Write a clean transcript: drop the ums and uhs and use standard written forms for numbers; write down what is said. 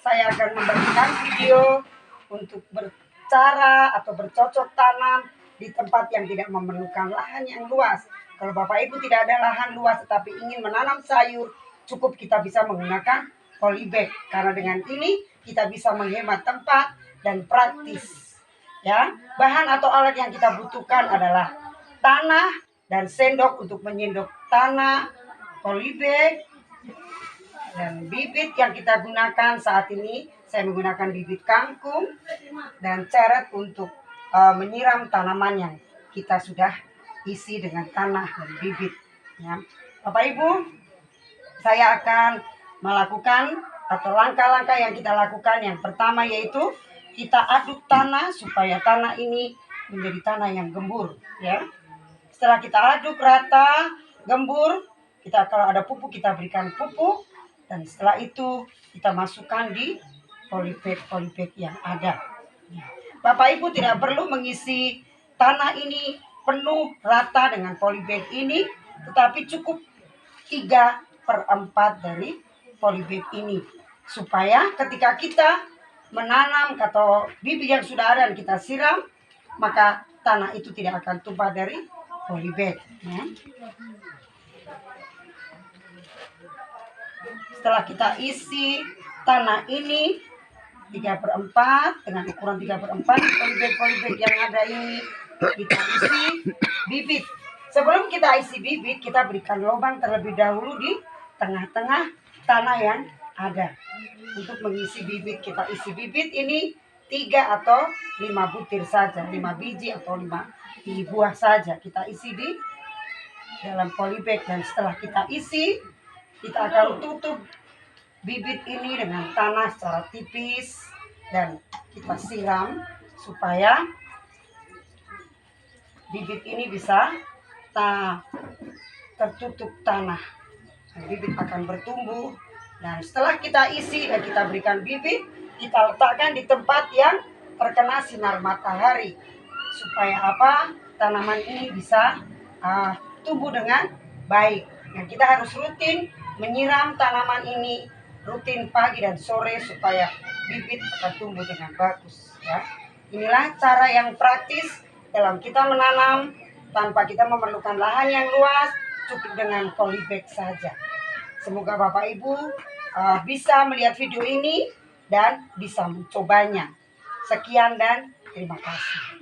saya akan membagikan video untuk bercara atau bercocok tanam di tempat yang tidak memerlukan lahan yang luas. Kalau Bapak Ibu tidak ada lahan luas tetapi ingin menanam sayur, cukup kita bisa menggunakan polybag. Karena dengan ini kita bisa menghemat tempat dan praktis. Ya, bahan atau alat yang kita butuhkan adalah tanah dan sendok untuk menyendok tanah, polybag, dan bibit yang kita gunakan saat ini. Saya menggunakan bibit kangkung dan ceret untuk menyiram tanaman yang kita sudah isi dengan tanah dan bibit. Ya. Bapak Ibu, saya akan melakukan atau langkah-langkah yang kita lakukan. Yang pertama yaitu kita aduk tanah supaya tanah ini menjadi tanah yang gembur. Ya. Setelah kita aduk rata, gembur, kita kalau ada pupuk kita berikan pupuk, dan setelah itu kita masukkan di polybag yang ada. Bapak Ibu tidak perlu mengisi tanah ini penuh rata dengan polybag ini, tetapi cukup 3/4 dari polybag ini, supaya ketika kita menanam atau bibit yang sudah ada dan kita siram, maka tanah itu tidak akan tumpah dari polybag. Ya. Setelah kita isi tanah ini 3/4 dengan ukuran 3/4 polybag yang ada ini, kita isi bibit. Sebelum kita isi bibit, kita berikan lubang terlebih dahulu di tengah-tengah tanah yang ada untuk mengisi bibit. Kita isi bibit ini 3 atau 5 butir saja, 5 biji atau 5 buah saja kita isi di dalam polybag. Dan setelah kita isi, kita akan tutup bibit ini dengan tanah secara tipis dan kita siram supaya bibit ini bisa tertutup tanah. Bibit akan bertumbuh, dan setelah kita isi dan kita berikan bibit, kita letakkan di tempat yang terkena sinar matahari supaya apa? Tanaman ini bisa tumbuh dengan baik. Nah, kita harus rutin menyiram tanaman ini rutin pagi dan sore supaya bibit akan tumbuh dengan bagus. Ya. Inilah cara yang praktis dalam kita menanam tanpa kita memerlukan lahan yang luas, cukup dengan polybag saja. Semoga Bapak Ibu bisa melihat video ini dan bisa mencobanya. Sekian dan terima kasih.